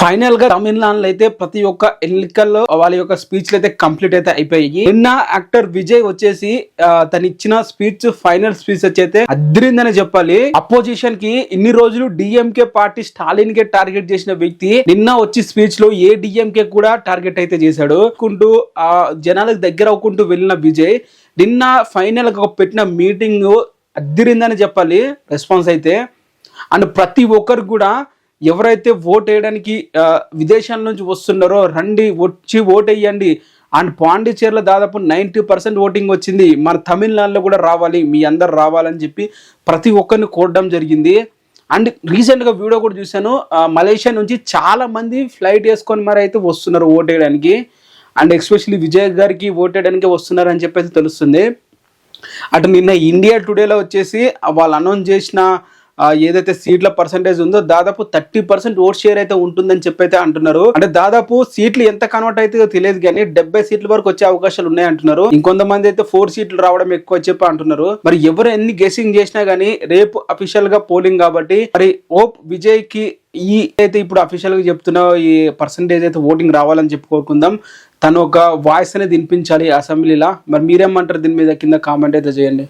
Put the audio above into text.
Final గా తమిళనాడులో అయితే ప్రతి ఒక్క ఎన్నికల్లో వాళ్ళ యొక్క స్పీచ్లు అయితే కంప్లీట్ అయితే అయిపోయాయి. నిన్న యాక్టర్ విజయ్ వచ్చేసి తను ఇచ్చిన స్పీచ్ ఫైనల్ స్పీచ్ వచ్చి అయితే అద్రిందని చెప్పాలి. అపోజిషన్ కి ఇన్ని రోజులు డిఎంకే పార్టీ స్టాలిన్ కే టార్గెట్ చేసిన వ్యక్తి నిన్న వచ్చి స్పీచ్ లో ఏ డిఎంకే కూడా టార్గెట్ అయితే చేశాడు. ఆ జనాలకు దగ్గర అవ్వకుంటూ వెళ్ళిన విజయ్ నిన్న ఫైనల్ గా పెట్టిన మీటింగ్ అద్దిరిందని చెప్పాలి రెస్పాన్స్ అయితే. అండ్ ప్రతి ఒక్కరు కూడా ఎవరైతే ఓట్ వేయడానికి విదేశాల నుంచి వస్తున్నారో రండి, వచ్చి ఓట్ వేయండి. అండ్ పాండిచేరిలో దాదాపు 90% ఓటింగ్ వచ్చింది. మన తమిళనాడులో కూడా రావాలి, మీ అందరు రావాలని చెప్పి ప్రతి ఒక్కరిని కోరడం జరిగింది. అండ్ రీసెంట్గా వీడియో కూడా చూశాను, మలేషియా నుంచి చాలా మంది ఫ్లైట్ వేసుకొని మరి అయితే వస్తున్నారు ఓట్ వేయడానికి. అండ్ ఎస్పెషల్లీ విజయ్ గారికి ఓట్ వేయడానికి వస్తున్నారు అని చెప్పేసి తెలుస్తుంది. అటు నిన్న ఇండియా టుడేలో వచ్చేసి వాళ్ళు అనౌన్స్ చేసిన ఏదైతే సీట్ల పర్సంటేజ్ ఉందో దాదాపు 30% ఓట్ షేర్ అయితే ఉంటుందని చెప్పైతే అంటున్నారు. అంటే దాదాపు సీట్లు ఎంత కన్వర్ట్ అయితే తెలియదు కానీ 70 సీట్ల వరకు వచ్చే అవకాశాలు ఉన్నాయి అంటున్నారు. ఇంకొంతమంది అయితే 4 సీట్లు రావడం ఎక్కువ చెప్పి అంటున్నారు. మరి ఎవరు ఎన్ని గెసింగ్ చేసినా గానీ రేపు అఫీషియల్ గా పోలింగ్ కాబట్టి మరి ఓప్ విజయ్ కి ఈ అయితే ఇప్పుడు అఫీషియల్ గా చెప్తున్న ఈ పర్సంటేజ్ అయితే ఓటింగ్ రావాలని చెప్పి కోరుకుందాం. తను ఒక వాయిస్ అనేది వినిపించాలి అసెంబ్లీలా. మరి మీరేమంటారు దీని మీద కింద కామెంట్ అయితే చేయండి.